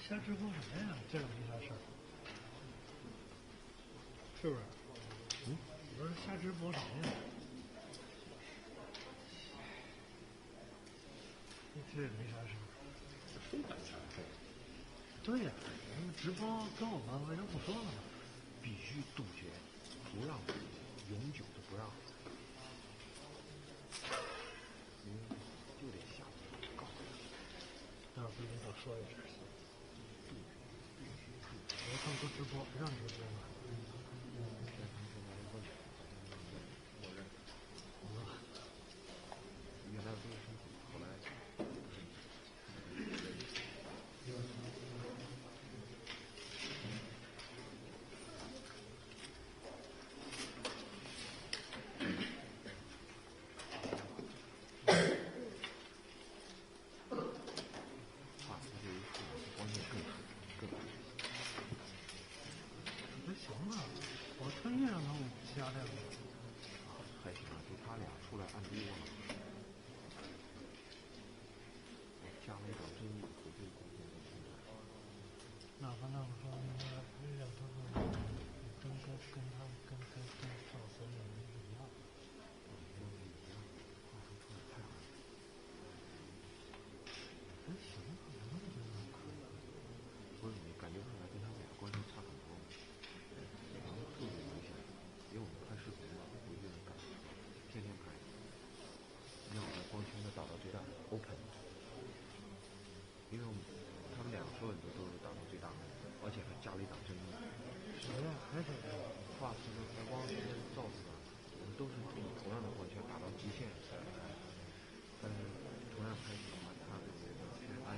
瞎直播什么呀？这个没啥事儿，是不是？我说瞎直播什么呀？这也没啥事儿。非版权费。对呀，那么直播跟我们为什么不说了呢？必须杜绝，不让，永久的不让。就得下告诉他。那我不领导说一声。我要他们都直播，让直播嘛。原来都是申请，后来。行啊，我特意让他们加量。还行啊，就他俩出来按多了。我加了一条争议回对公司的平台。哪怕那么说，让他们跟上司也没一样。话说出来太好了。还行啊，我都觉得可以。不是你感觉出来跟他们俩关系差很多吗？然后特别明显，因为我们拍视频嘛，回去能感觉到，天天拍，让我们光圈的打到最大 ，open， 因为他们俩所有人都是打到最大，而且还加了一档争议。谁呀？还谁呀？画质的白光时间照出来，我们都是用同样的光圈打到极限才来拍，但是同样拍出来他的这个暗。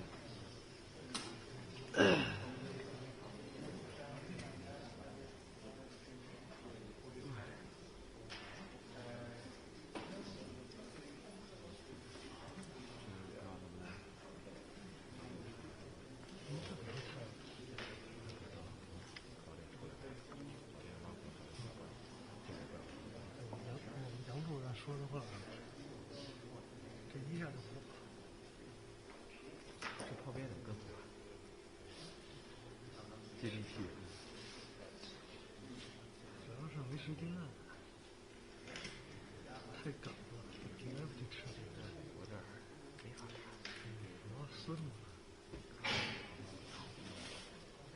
杨主任说的话，这一下就火了。这泡面怎么更火？接地气。主要是没时间啊，太赶了，今天不就吃这个？我这儿没法看。我孙子。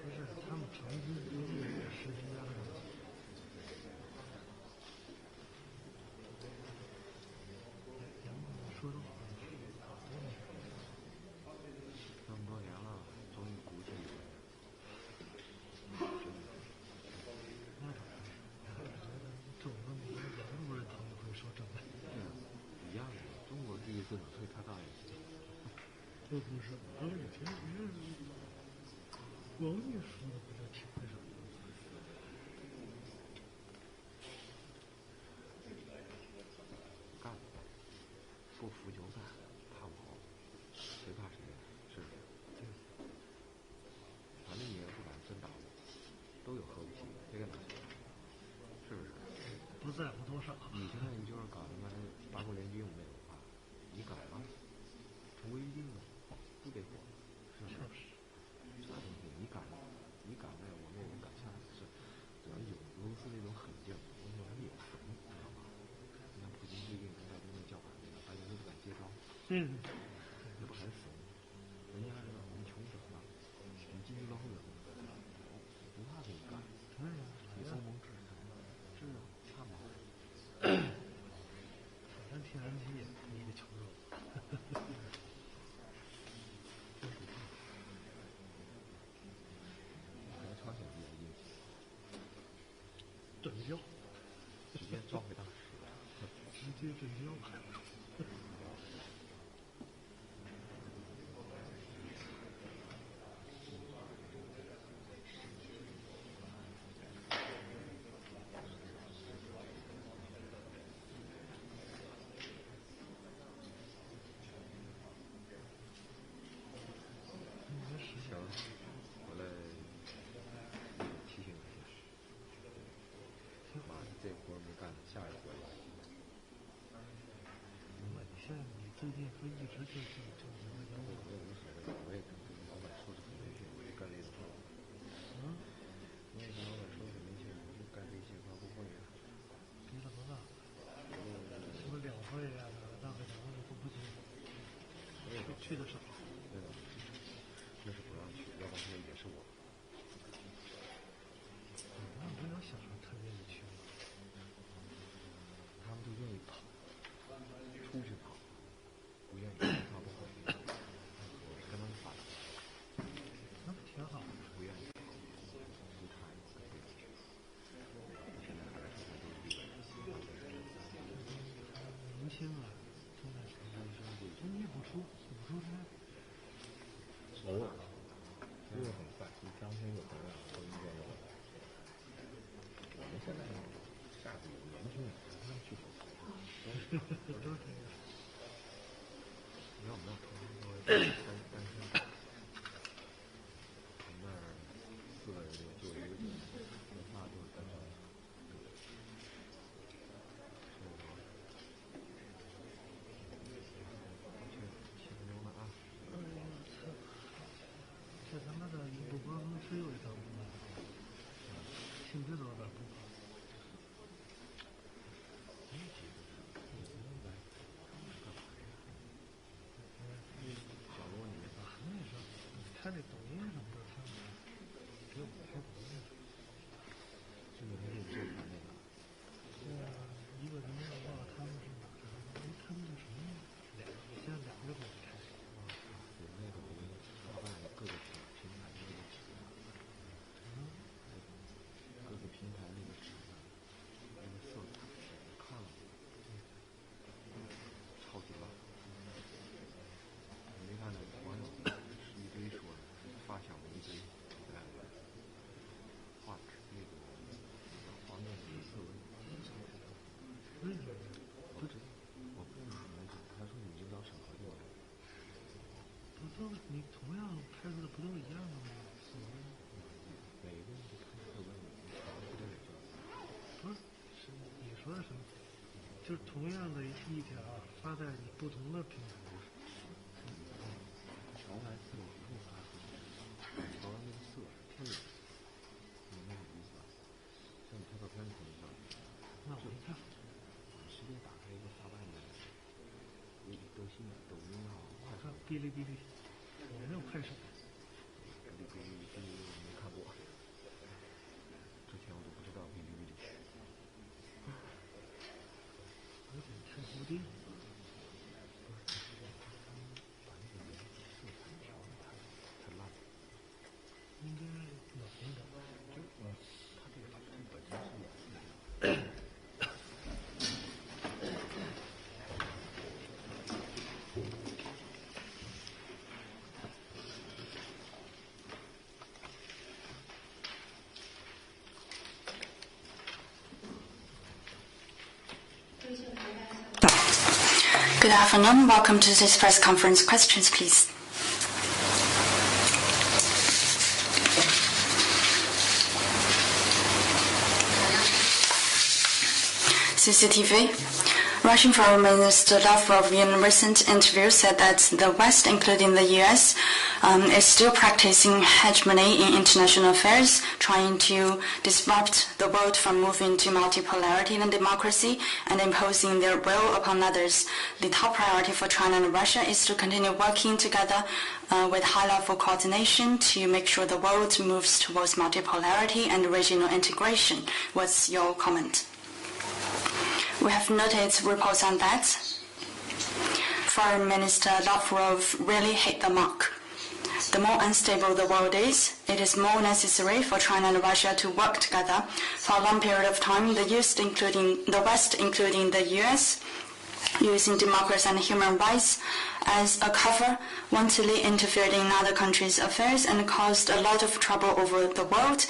不是他们长期时间压力。杨主任说的话好多年。这么多年了，终于鼓起勇气。那当然，我觉得这种问题，杨主任他们会说正的。一样的，中国第一自主退他大爷。不是，不是，其实王毅说的不就挺那什么的？干，不服就干，怕毛，谁怕谁呀？是不是？对。反正你也不敢真打我，都有核武器，谁敢打谁？是不是？不在乎多少。你现在你就是搞他妈的八国联军有没有啊？你敢吗？成规预定的，不得火，是不是？啥东西？你敢的，我们也能敢下来。是，主要有俄罗斯那种狠劲儿，我们有怂，知道吗？你看普京最近跟拜登那叫法，大家都不敢接招，也不敢怂。人家是我们穷什么？你进去之后呢，不怕给你干，你松蒙制，是啊，怕吗？反正天然气也你得求肉。朝鲜地区对焦，直接召回大使，直接对焦还不中。行，回来提醒你，妈的，这活没干，下一活了。你现在最近不一直就我也无所谓，我也跟老板说这个培训，我就干当天有朋友都应该有。我们现在下子有年轻人能去投资，我都这样。你要没有投资作为单身，我们那儿4个人就一个地，那就是单身。7分钟了啊！哎呦我操！这他妈的一不光是有一条路啊，性质都有点不好。小罗你没发？那时候看这抖音什么的，他们给我拍抖音。这个给你做出来那个。是啊，一个人我忘了他们是哪个，他们是什么？现在2个都开。有那个抖音发在各个平台那个纸上，各个平台那个纸上，那个色彩我看了，超级棒。你没看那网友是一堆说的，发小们一堆在画那个黄的色纹。为什么？我知道，我不知道你们讲，他说你领导审核过来。不都你同样拍出的不都一样的吗？每个人都看色纹，不对就。不是，是你说的什么？就是同样的一条发在你不同的平台上。调来色我不发出去，调完那个色天哪，你那个意思吧？像你拍照片可能叫，那我一看，直接打开一个发外面的，抖音我看哔哩哔哩，我没有快手。哔哩哔哩我没看过，之前我都不知道哔哩哔哩。有点太固定了。把那个色彩调的太烂了。应该有那个，就它这个它本身是有色的。Good afternoon. Welcome to this press conference. Questions, please. CCTV. Russian Foreign Minister Lavrov in a recent interview said that the West, including the US, is still practicing hegemony in international affairs, trying to disrupt the world from moving to multipolarity and democracy and imposing their will upon others. The top priority for China and Russia is to continue working together with high-level coordination to make sure the world moves towards multipolarity and regional integration. What's your comment? We have noted reports on that. Foreign Minister Lavrov really hit the mark. The more unstable the world is, it is more necessary for China and Russia to work together. For a long period of time, the West, including the US, using democracy and human rights as a cover, wantonly interfered in other countries' affairs and caused a lot of trouble over the world,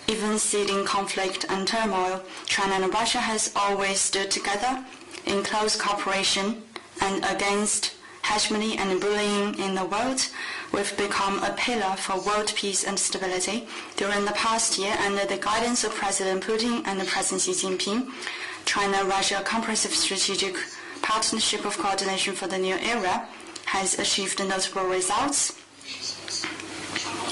even seeding conflict and turmoil. China and Russia has always stood together in close cooperation and against hegemony and bullying in the world. We've become a pillar for world peace and stability. During the past year, under the guidance of President Putin and President Xi Jinping, China-Russia Comprehensive Strategic Partnership of Coordination for the New Era has achieved notable results.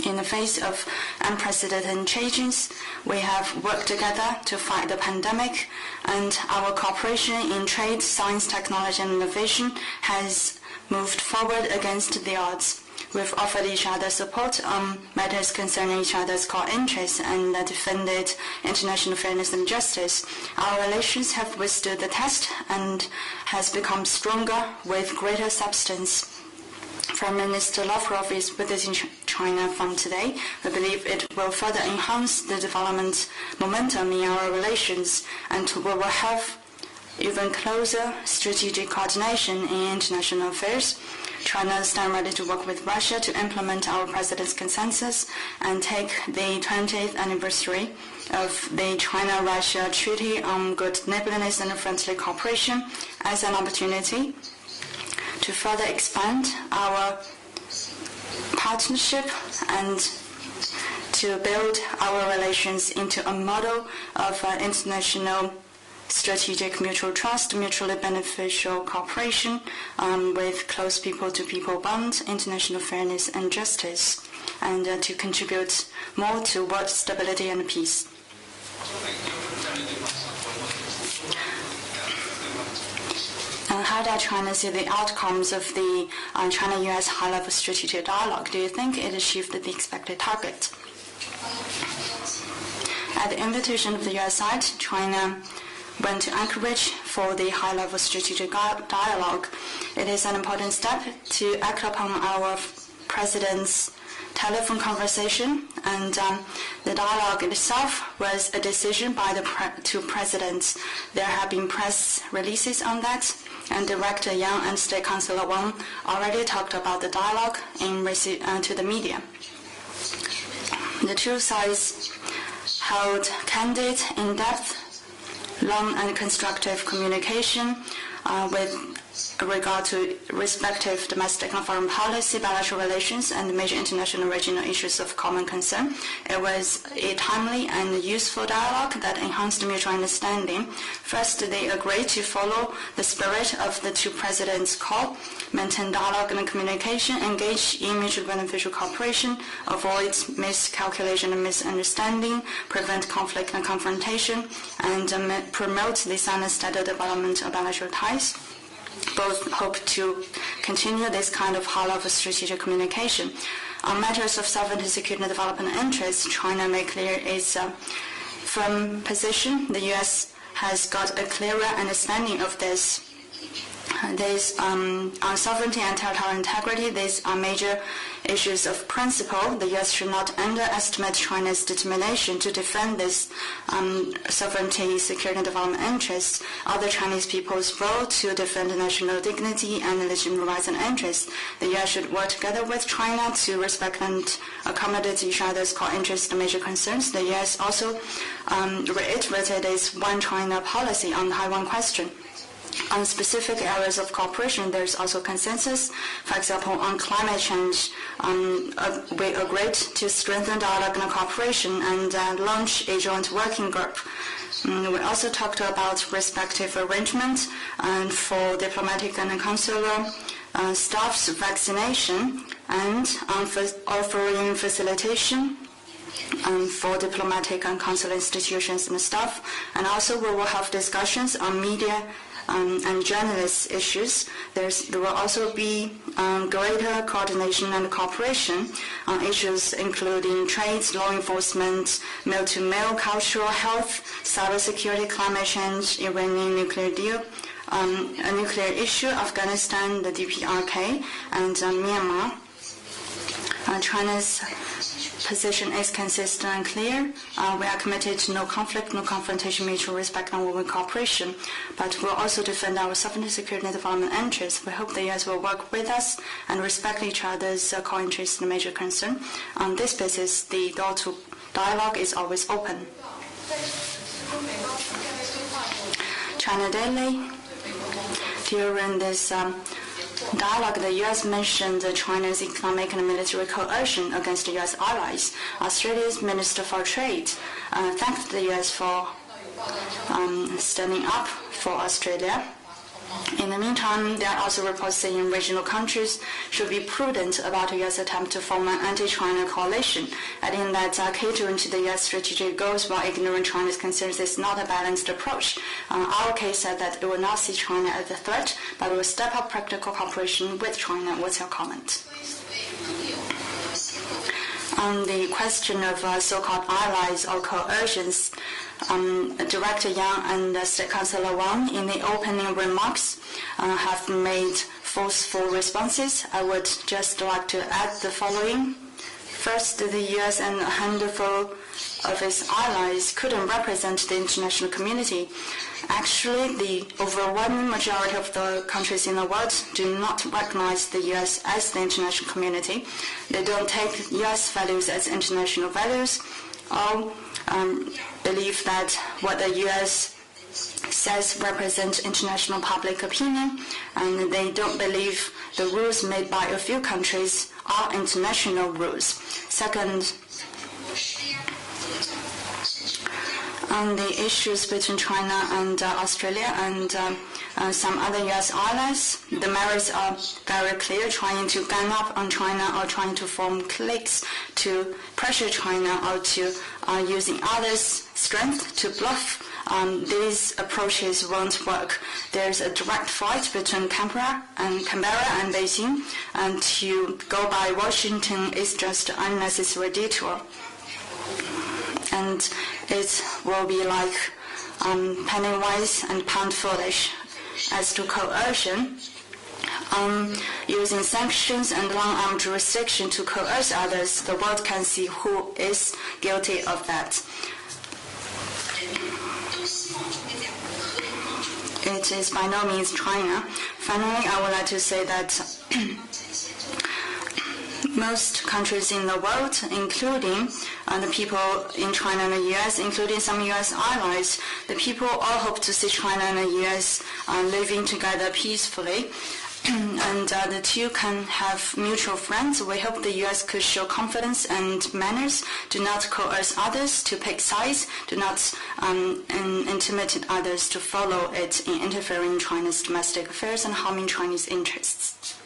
In the face of unprecedented changes, we have worked together to fight the pandemic, and our cooperation in trade, science, technology, and innovation has moved forward against the odds. We've offered each other support on matters concerning each other's core interests and defended international fairness and justice. Our relations have withstood the test and has become stronger with greater substance. Foreign Minister Lavrov is visiting China from today. We believe it will further enhance the development momentum in our relations, and we will have even closer strategic coordination in international affairs. China stands ready to work with Russia to implement our President's consensus and take the 20th anniversary of the China-Russia Treaty on Good Neighborliness and Friendly Cooperation as an opportunity to further expand our partnership and to build our relations into a model of international strategic mutual trust, mutually beneficial cooperation with close people-to-people bonds, international fairness and justice, and to contribute more to world stability and peace. How does China see the outcomes of the China-US high-level strategic dialogue? Do you think it achieved the expected target? At the invitation of the US side, China went to Anchorage for the high-level strategic dialogue. It is an important step to act upon our President's telephone conversation, and the dialogue itself was a decision by the two presidents. There have been press releases on that, and Director Yang and State Councilor Wang already talked about the dialogue to the media. The two sides held candid, in-depth, long and constructive communication with regard to respective domestic and foreign policy, bilateral relations, and major international regional issues of common concern. It was a timely and useful dialogue that enhanced mutual understanding. First, they agreed to follow the spirit of the two presidents' call, maintain dialogue and communication, engage in mutually beneficial cooperation, avoid miscalculation and misunderstanding, prevent conflict and confrontation, and promote the sound and steady development of bilateral ties. Both hope to continue this kind of high-level strategic communication. On matters of sovereignty, security, and development interests, China made clear its firm position. The U.S. has got a clearer understanding of this. On sovereignty and territorial integrity, these are major issues of principle. The U.S. should not underestimate China's determination to defend this sovereignty, security, and development interests, other Chinese people's role to defend national dignity and legitimate rights and interests. The U.S. should work together with China to respect and accommodate each other's core interests and major concerns. The U.S. also reiterated its one China policy on the Taiwan question. On specific areas of cooperation, there is also consensus. For example, on climate change, we agreed to strengthen dialogue and cooperation and launch a joint working group. We also talked about respective arrangements for diplomatic and consular staff's vaccination and offering facilitation for diplomatic and consular institutions and staff. And also we will have discussions on media and journalist issues. There will also be greater coordination and cooperation on issues including trade, law enforcement, male-to-male, cultural health, cybersecurity, climate change, Iranian nuclear deal, a nuclear issue, Afghanistan, the DPRK, and Myanmar. China's position is consistent and clear. We are committed to no conflict, no confrontation, mutual respect, and open cooperation. But we'll also defend our sovereignty, security, and development interests. We hope the U.S. will work with us and respect each other's core interests and major concern. On this basis, the door to dialogue is always open. China Daily. During this dialogue, the U.S. mentioned China's economic and military coercion against the U.S. allies. Australia's Minister for Trade thanked the U.S. for standing up for Australia. In the meantime, there are also reports saying regional countries should be prudent about the U.S. attempt to form an anti-China coalition, adding that catering to the U.S. strategic goals while ignoring China's concerns is not a balanced approach. Our case said that it will not see China as a threat, but will step up practical cooperation with China. What's your comment? On the question of so-called allies or coercions, Director Yang and State Councilor Wang in the opening remarks have made forceful responses. I would just like to add the following. First, the U.S. and a handful of its allies couldn't represent the international community. Actually, the overwhelming majority of the countries in the world do not recognize the U.S. as the international community. They don't take U.S. values as international values, or believe that what the U.S. says represents international public opinion, and they don't believe the rules made by a few countries are international rules. Second, on the issues between China and Australia and some other U.S. allies, the merits are very clear, trying to gang up on China or trying to form cliques to pressure China or to using others' strength to bluff. These approaches won't work. There's a direct fight between Canberra and Beijing, and to go by Washington is just an unnecessary detour. And it will be like penny wise and pound foolish. As to coercion, using sanctions and long-arm jurisdiction to coerce others, the world can see who is guilty of that. It is by no means China. Finally, I would like to say that most countries in the world, including the people in China and the U.S., including some U.S. allies, the people all hope to see China and the U.S. living together peacefully. And the two can have mutual friends. We hope the U.S. could show confidence and manners, do not coerce others to pick sides, do not intimidate others to follow it in interfering in China's domestic affairs and harming Chinese interests.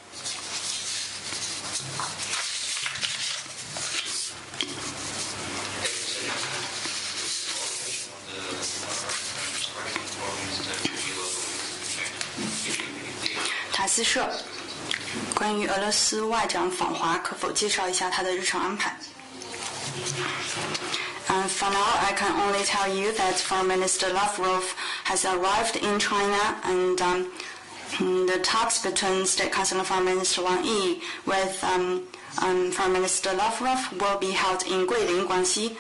塔斯社关于俄罗斯外长访华，可否介绍一下他的日常安排？For now, I can only tell you that Foreign Minister Lavrov has arrived in China, and the talks between State Councilor Foreign Minister Wang Yi with Foreign Minister Lavrov will be held in Guilin, Guangxi.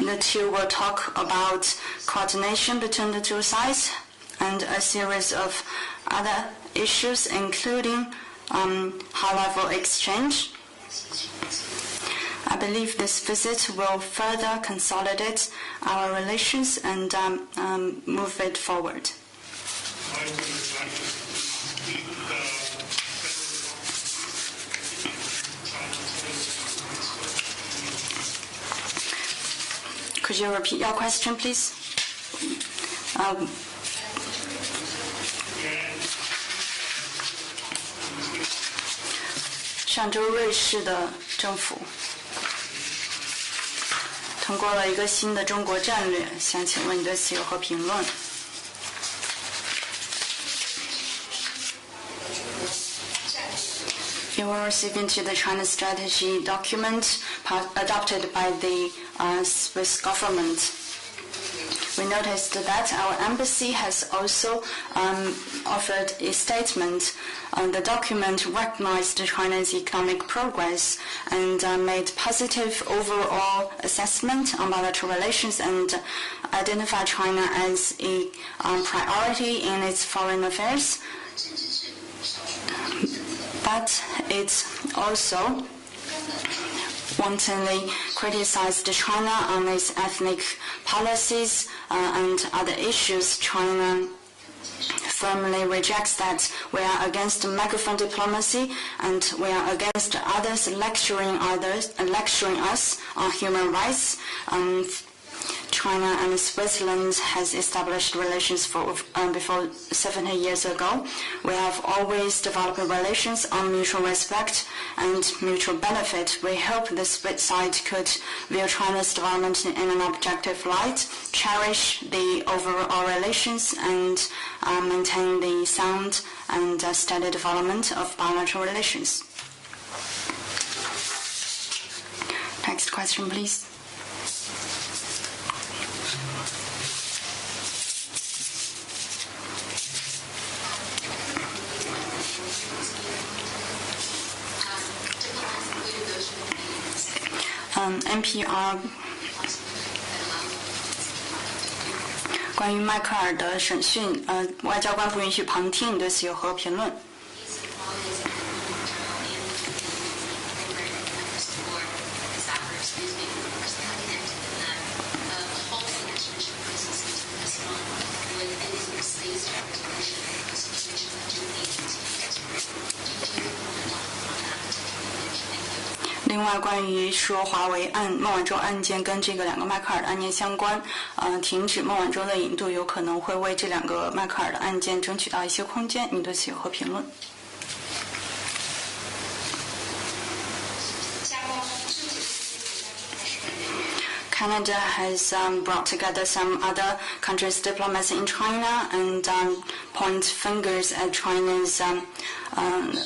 The two will talk about coordination between the two sides and a series of other issues, including high-level exchange. I believe this visit will further consolidate our relations and move it forward. Could you repeat your question, please? 上周瑞士的政府通过了一个新的中国战略，想请问你对此有何评论？You will receive into the China strategy document adopted by the Swiss government. We noticed that our embassy has also offered a statement. The document recognized China's economic progress and made positive overall assessment on bilateral relations and identified China as a priority in its foreign affairs. But it also wantonly criticized China on its ethnic policies and other issues. China firmly rejects that. We are against megaphone diplomacy, and we are against others lecturing us on human rights. China and Switzerland has established relations before 70 years ago. We have always developed relations on mutual respect and mutual benefit. We hope the Swiss side could view China's development in an objective light, cherish the overall relations, and maintain the sound and steady development of bilateral relations. Next question, please. NPR 关于迈克尔的审讯，外交官不允许旁听，你对此有何评论？另外，关于说华为孟晚舟案件跟这个2个迈克尔的案件相关，停止孟晚舟的引渡有可能会为这2个迈克尔的案件争取到一些空间，你对此有何评论？Canada has brought together some other countries' diplomats in China and point fingers at China's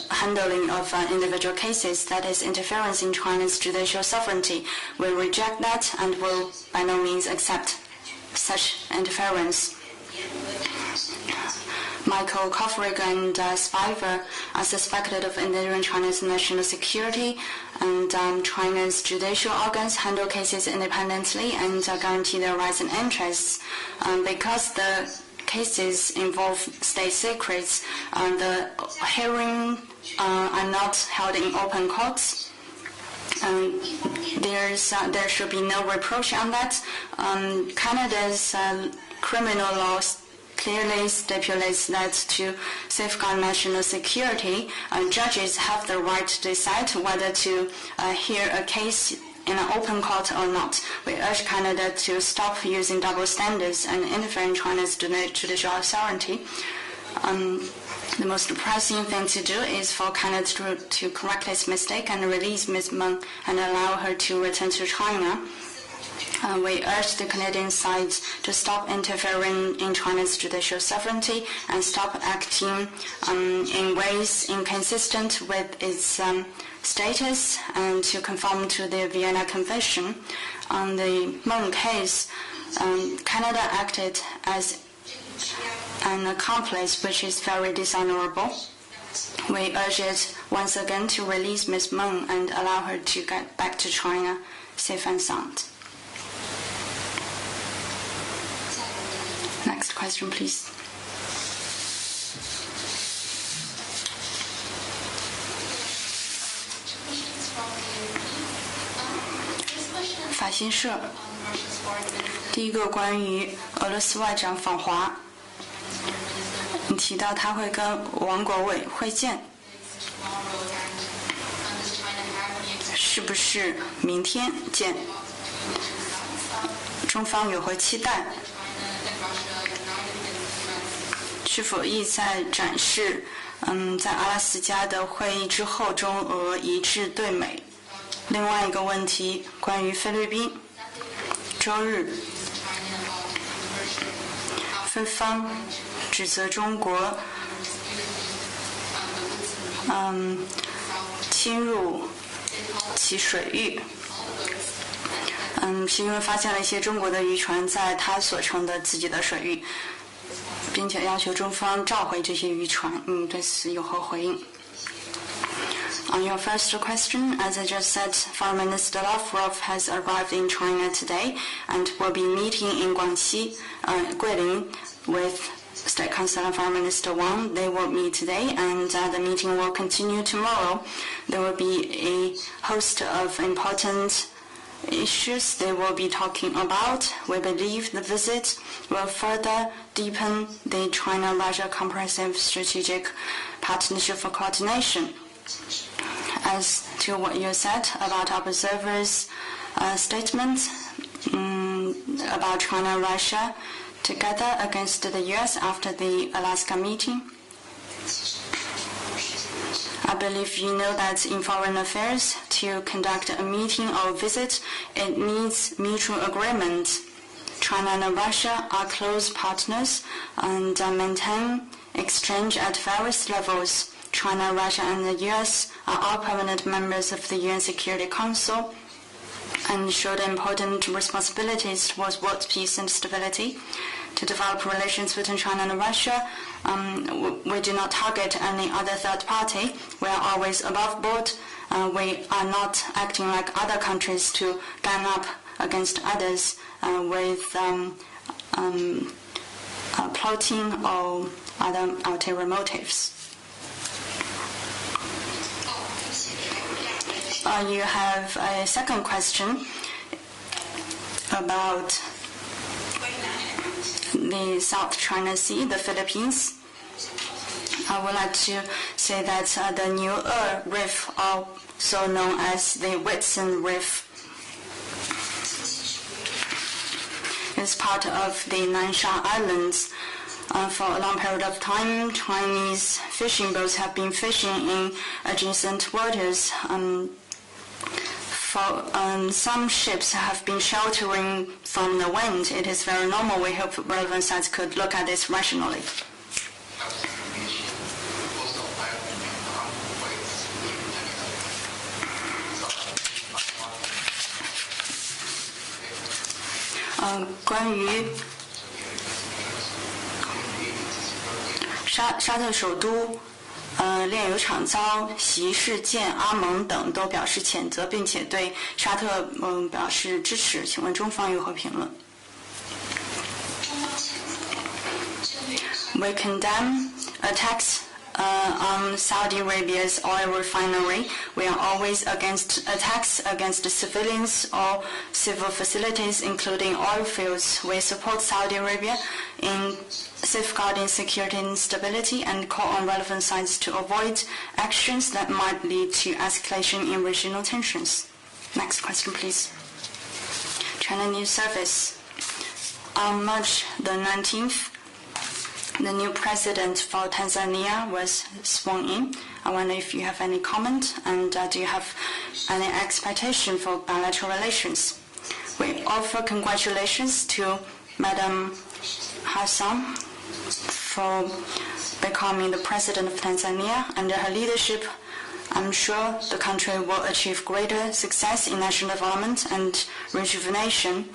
handling of individual cases, that is interference in China's judicial sovereignty. We reject that and will by no means accept such interference. Michael Kovrig and Spiver are suspected of endangering China's national security, and China's judicial organs handle cases independently and guarantee their rights and interests. Because the cases involve state secrets, the hearings are not held in open courts. There should be no reproach on that. Canada's criminal laws clearly stipulates that to safeguard national security, judges have the right to decide whether to hear a case in an open court or not. We urge Canada to stop using double standards and interfere in China's judicial authority. The most pressing thing to do is for Canada to correct its mistake and release Ms. Meng and allow her to return to China. We urge the Canadian side to stop interfering in China's judicial sovereignty and stop acting in ways inconsistent with its status and to conform to the Vienna Convention. On the Meng case, Canada acted as an accomplice, which is very dishonorable. We urge it once again to release Ms. Meng and allow her to get back to China safe and sound. Next question, please. 法新社，第一个关于俄罗斯外长访华，你提到他会跟王国伟会见，是不是明天见？中方有何期待？是否意在展示在阿拉斯加的会议之后中俄一致对美？另外一个问题关于菲律宾，周日菲方指责中国侵入其水域，是因为发现了一些中国的渔船在他所称的自己的水域，并且要求中方召回这些渔船。对此有何回应？ On your first question, as I just said, Foreign Minister Lavrov has arrived in China today and will be meeting in Guangxi, Guilin, with State Council and Foreign Minister Wang. They will meet today and the meeting will continue tomorrow. There will be a host of important issues they will be talking about. We believe the visit will further deepen the China-Russia Comprehensive Strategic Partnership for Coordination. As to what you said about observers' statement about China and Russia together against the U.S. after the Alaska meeting, I believe you know that in foreign affairs, to conduct a meeting or visit, it needs mutual agreement. China and Russia are close partners and maintain exchange at various levels. China, Russia, and the U.S. are all permanent members of the UN Security Council and shoulder important responsibilities towards world peace and stability. To develop relations between China and Russia, we do not target any other third party. We are always above board we are not acting like other countries to gang up against others with plotting or other ulterior motives. You have a second question about the South China Sea, the Philippines. I would like to say that the New Reef, also known as the Whitsun Reef, is part of the Nansha Islands. For a long period of time, Chinese fishing boats have been fishing in adjacent waters. Some ships have been sheltering from the wind. It is very normal. We hope relevant sides could look at this rationally. About 沙特首都炼油厂遭袭事件，阿盟等都表示谴责，并且对沙特表示支持。请问中方有何评论？ We condemn attacks on Saudi Arabia's oil refinery. We are always against attacks against civilians or civil facilities, including oil fields. We support Saudi Arabia in safeguarding security and stability and call on relevant sides to avoid actions that might lead to escalation in regional tensions. Next question, please. China News Service. On March the 19th, the new president for Tanzania was sworn in. I wonder if you have any comment and do you have any expectation for bilateral relations? We offer congratulations to Madam Hassan for becoming the president of Tanzania. Under her leadership, I'm sure the country will achieve greater success in national development and rejuvenation.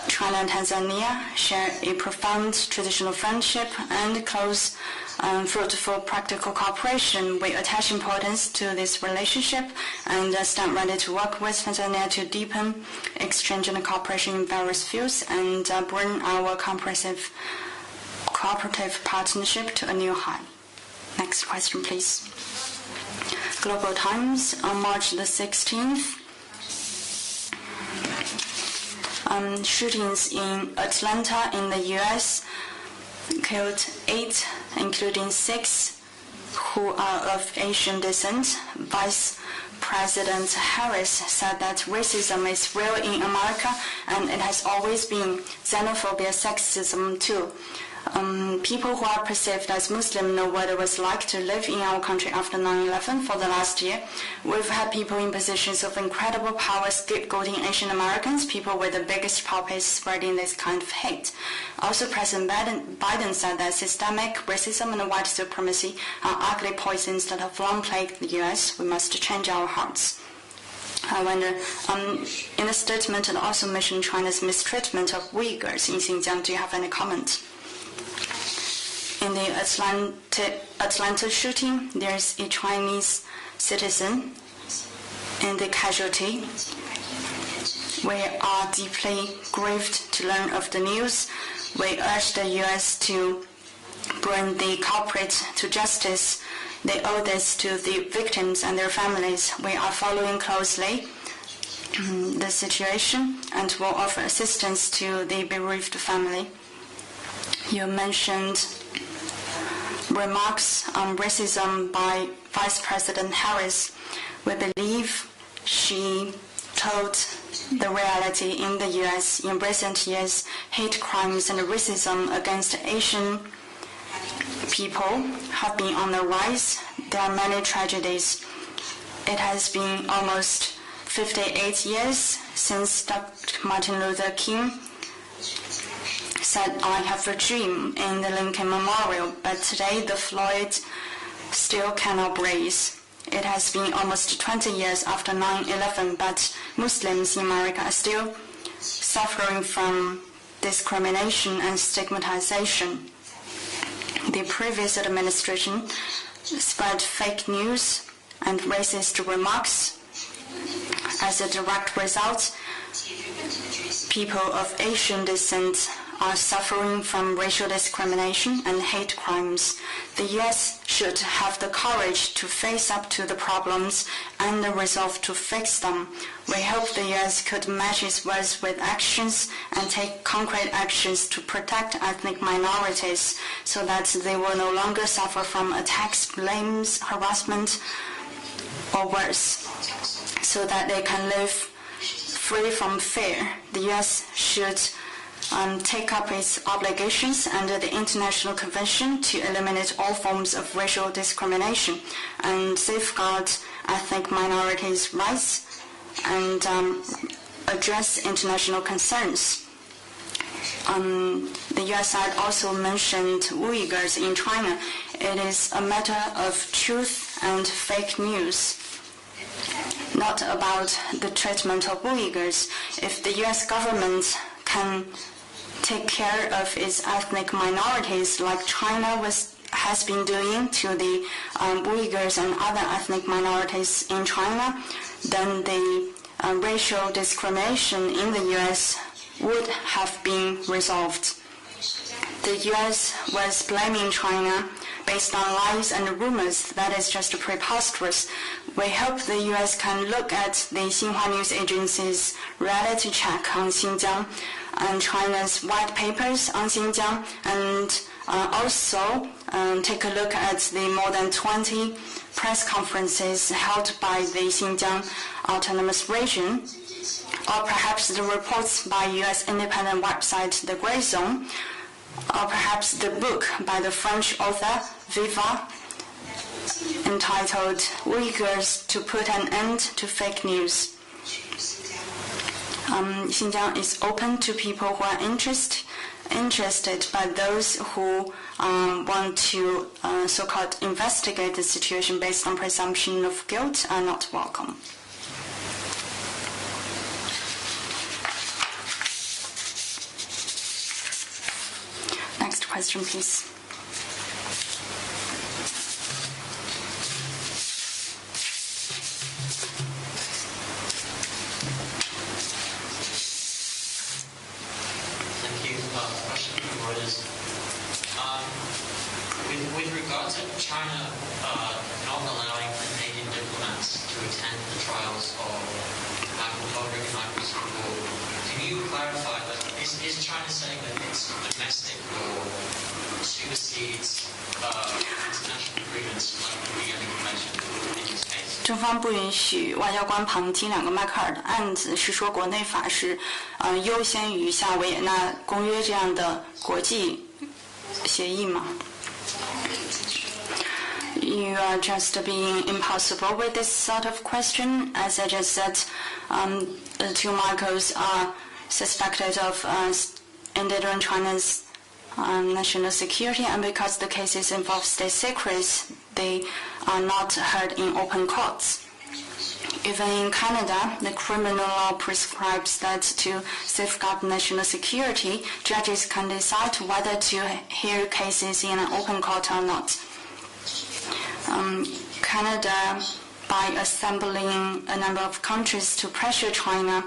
China and Tanzania share a profound traditional friendship and close, fruitful practical cooperation. We attach importance to this relationship and stand ready to work with Tanzania to deepen exchange and cooperation in various fields and bring our comprehensive cooperative partnership to a new high. Next question, please. Global Times on March the 16th. Shootings in Atlanta in the U.S. killed 8, including 6 who are of Asian descent. Vice President Harris said that racism is real in America and it has always been. Xenophobia, sexism too. People who are perceived as Muslim know what it was like to live in our country after 9/11 for the last year. We've had people in positions of incredible power scapegoating Asian Americans, people with the biggest pulpits spreading this kind of hate. Also, President Biden said that systemic racism and white supremacy are ugly poisons that have long plagued the U.S. We must change our hearts. I wonder, in the statement it also mentioned China's mistreatment of Uyghurs in Xinjiang. Do you have any comment? In the Atlanta shooting, there's a Chinese citizen in the casualty. We are deeply grieved to learn of the news. We urge the U.S. to bring the culprit to justice. They owe this to the victims and their families. We are following closely the situation and will offer assistance to the bereaved family. You mentioned remarks on racism by Vice President Harris. We believe she told the reality in the U.S. In recent years, hate crimes and racism against Asian people have been on the rise. There are many tragedies. It has been almost 58 years since Dr. Martin Luther King said, "I have a dream," in the Lincoln Memorial, but today the Floyd still cannot breathe. It has been almost 20 years after 9/11, but Muslims in America are still suffering from discrimination and stigmatization. The previous administration spread fake news and racist remarks. As a direct result, people of Asian descent are suffering from racial discrimination and hate crimes. The U.S. should have the courage to face up to the problems and the resolve to fix them. We hope the U.S. could match its words with actions and take concrete actions to protect ethnic minorities so that they will no longer suffer from attacks, blames, harassment, or worse, so that they can live free from fear. The U.S. should take up its obligations under the International Convention to eliminate all forms of racial discrimination and safeguard ethnic minorities' rights and address international concerns. The U.S. side also mentioned Uyghurs in China. It is a matter of truth and fake news, not about the treatment of Uyghurs. If the U.S. government can take care of its ethnic minorities like China has been doing to the Uyghurs and other ethnic minorities in China, then the racial discrimination in the U.S. would have been resolved. The U.S. was blaming China based on lies and rumors. That is just preposterous. We hope the U.S. can look at the Xinhua News Agency's reality check on Xinjiang and China's white papers on Xinjiang, and also take a look at the more than 20 press conferences held by the Xinjiang Autonomous Region, or perhaps the reports by U.S. independent website The Gray Zone, or perhaps the book by the French author Viva entitled Uyghurs to Put an End to Fake News. Xinjiang is open to people who are interested, but those who want to so-called investigate the situation based on presumption of guilt are not welcome. Next question, please. With regard to China not allowing Canadian diplomats to attend the trials of Michael Kovrig and Michael Spruill, can you clarify that is China saying that its domestic law supersedes international agreements like the BEIJING Convention in this case? 中方不允许外交官旁听两个迈克尔的案子，是说国内法是优先于像维也纳公约这样的国际协议吗？ You are just being impossible with this sort of question. As I just said, the two Michaels are suspected of endangering China's national security, and because the cases involve state secrets, they are not heard in open courts. Even in Canada, the criminal law prescribes that to safeguard national security, judges can decide whether to hear cases in an open court or not. Canada, by assembling a number of countries to pressure China,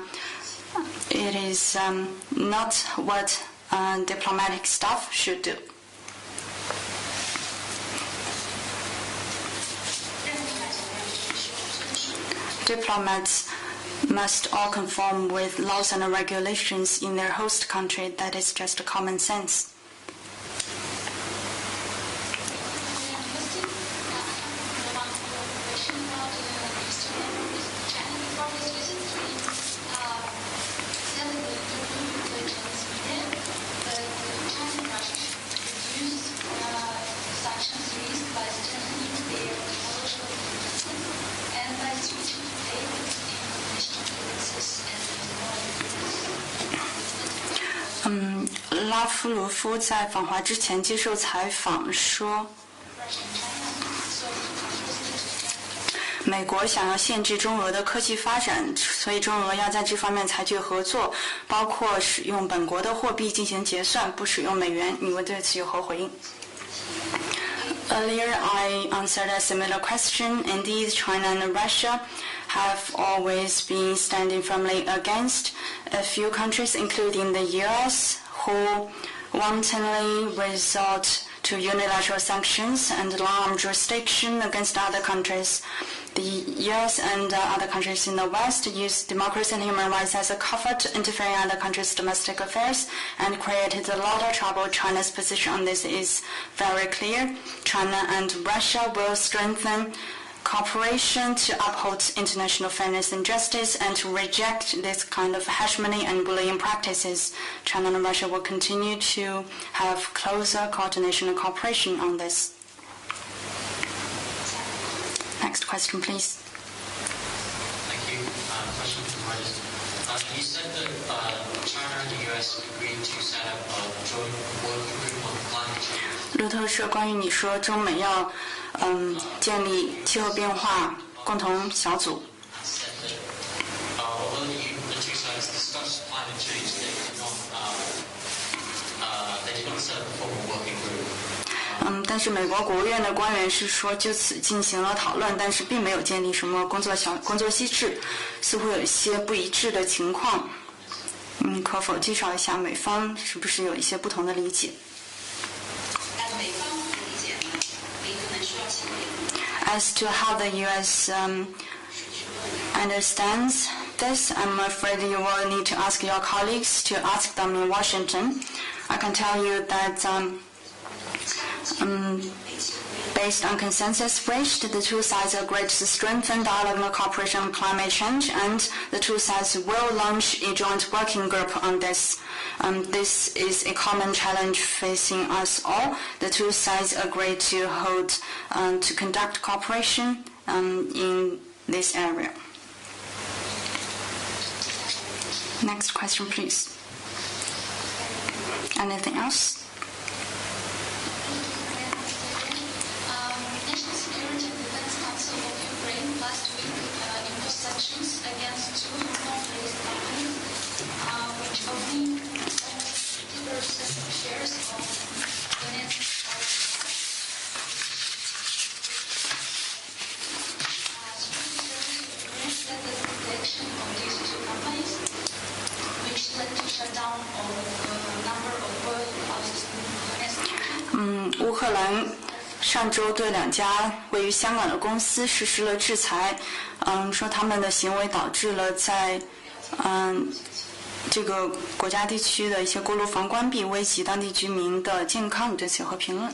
it is not what diplomatic staff should do. Diplomats must all conform with laws and regulations in their host country. That is just common sense.拉夫罗夫在访华之前接受采访说，美国想要限制中俄的科技发展，所以中俄要在这方面采取合作，包括使用本国的货币进行结算，不使用美元。你们对此有何回应？ Earlier, I answered a similar question. Indeed, China and Russia have always been standing firmly against a few countries, including the U.S., who wantonly resort to unilateral sanctions and long jurisdiction against other countries. The U.S. and other countries in the West use democracy and human rights as a cover to interfere in other countries' domestic affairs and created a lot of trouble. China's position on this is very clear. China and Russia will strengthen cooperation to uphold international fairness and justice and to reject this kind of hegemony and bullying practices. China and Russia will continue to have closer coordination and cooperation on this. Next question, please. Thank you. Question from Reuters. You said that China and the U.S. agreed to set up a joint working group on climate change. 路透社关于你说中美要建立气候变化共同小组。Said that although the two sides discussed climate change, they did not set up a formal working group. 但是美国国务院的官员是说就此进行了讨论，但是并没有建立什么工作机制，似乎有一些不一致的情况。可否介绍一下美方是不是有一些不同的理解？ As to how the U.S. understands this, I'm afraid you will need to ask your colleagues to ask them in Washington. I can tell you that based on consensus reached, the two sides agreed to strengthen dialogue and cooperation on climate change, and the two sides will launch a joint working group on this. This is a common challenge facing us all. The two sides agreed to conduct cooperation in this area. Next question, please. Anything else? National Security and Defense Council of Ukraine last week imposed sanctions against two non-based companies, which own 50% of shares of Donetsk. Ukraine said that the action of these two companies, which led to shut down of a number of oil houses in Donetsk. 乌克兰上周对两家位于香港的公司实施了制裁，说他们的行为导致了在这个国家地区的一些锅炉房关闭，危及当地居民的健康。你对此有何评论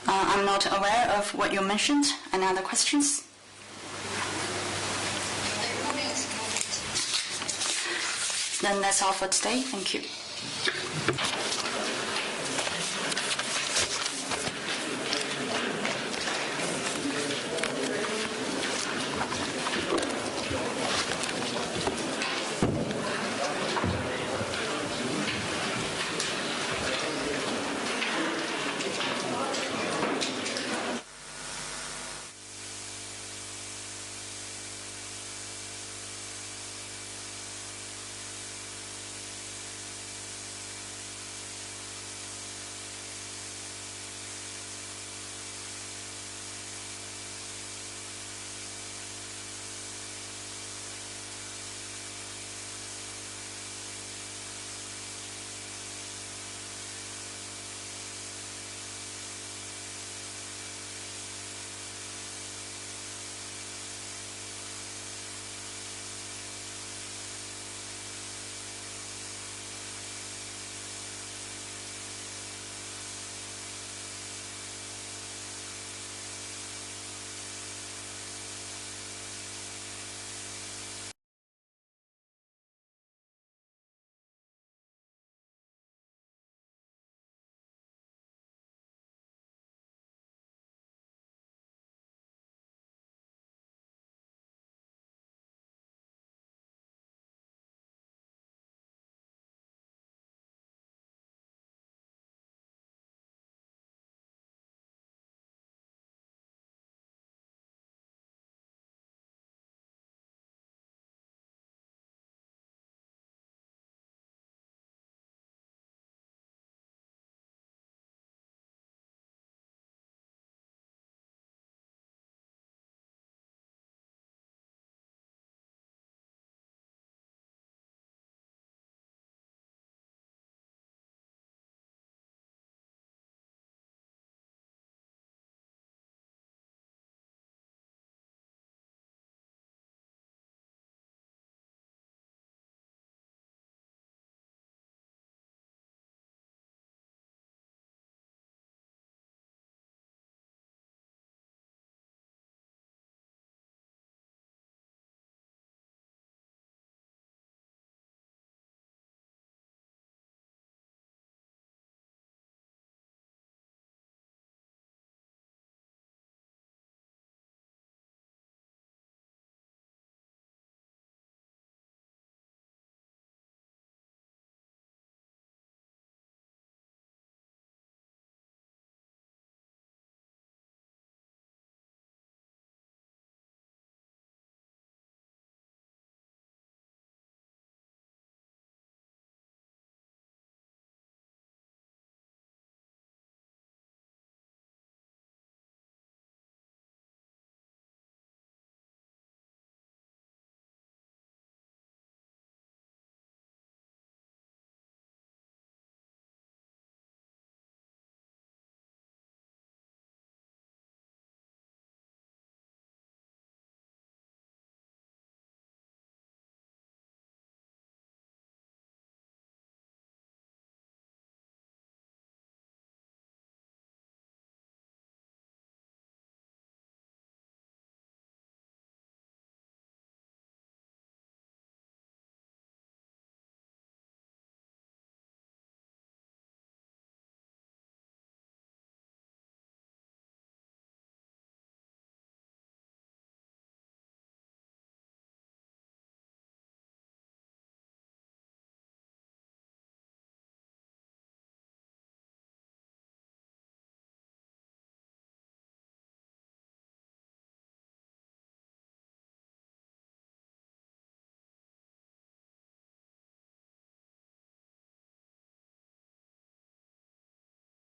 ？I'm not aware of what you mentioned. Any other questions? Then that's all for today. Thank you.